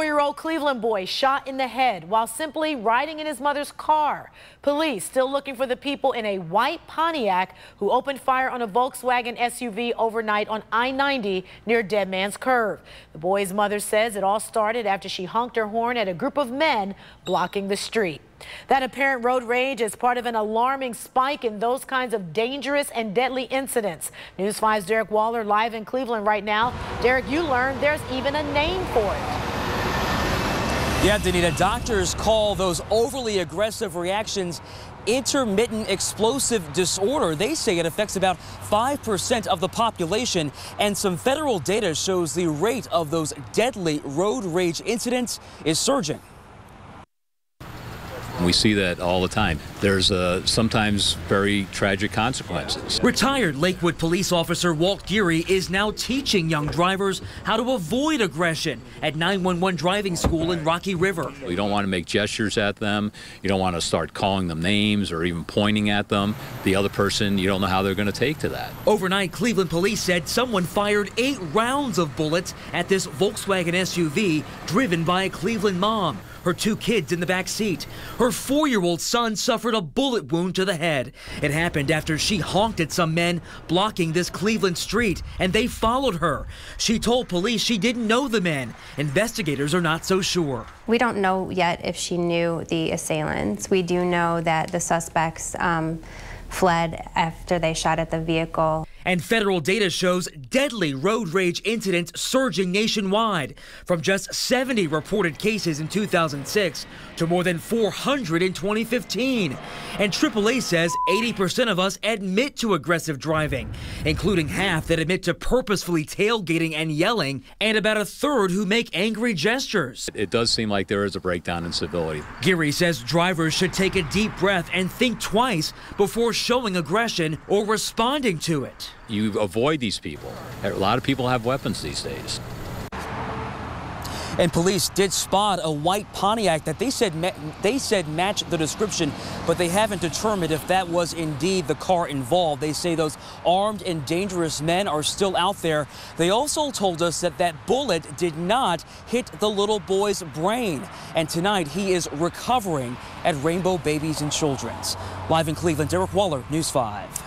4-year-old Cleveland boy shot in the head while simply riding in his mother's car. Police still looking for the people in a white Pontiac who opened fire on a Volkswagen SUV overnight on I-90 near Dead Man's Curve. The boy's mother says it all started after she honked her horn at a group of men blocking the street. That apparent road rage is part of an alarming spike in those kinds of dangerous and deadly incidents. News 5's Derick Waller live in Cleveland right now. Derick, you learned there's even a name for it. Yeah, Danita, doctors call those overly aggressive reactions intermittent explosive disorder. They say it affects about 5% of the population, and some federal data shows the rate of those deadly road rage incidents is surging. We see that all the time. There's sometimes very tragic consequences. Retired Lakewood police officer Walt Geary is now teaching young drivers how to avoid aggression at 911 driving school in Rocky River. You don't want to make gestures at them. You don't want to start calling them names or even pointing at them. The other person, you don't know how they're going to take to that. Overnight, Cleveland police said someone fired 8 rounds of bullets at this Volkswagen SUV driven by a Cleveland mom. Her 2 kids in the back seat. Her 4-year-old son suffered a bullet wound to the head. It happened after she honked at some men blocking this Cleveland street, and they followed her. She told police she didn't know the men. Investigators are not so sure. We don't know yet if she knew the assailants. We do know that the suspects fled after they shot at the vehicle. And federal data shows deadly road rage incidents surging nationwide, from just 70 reported cases in 2006 to more than 400 in 2015. And AAA says 80% of us admit to aggressive driving, including half that admit to purposefully tailgating and yelling, and about a third who make angry gestures. It does seem like there is a breakdown in civility. Geary says drivers should take a deep breath and think twice before showing aggression or responding to it. You avoid these people. A lot of people have weapons these days. And police did spot a white Pontiac that they said matched the description, but they haven't determined if that was indeed the car involved. They say those armed and dangerous men are still out there. They also told us that that bullet did not hit the little boy's brain. And tonight he is recovering at Rainbow Babies and Children's. Live in Cleveland, Derick Waller, News 5.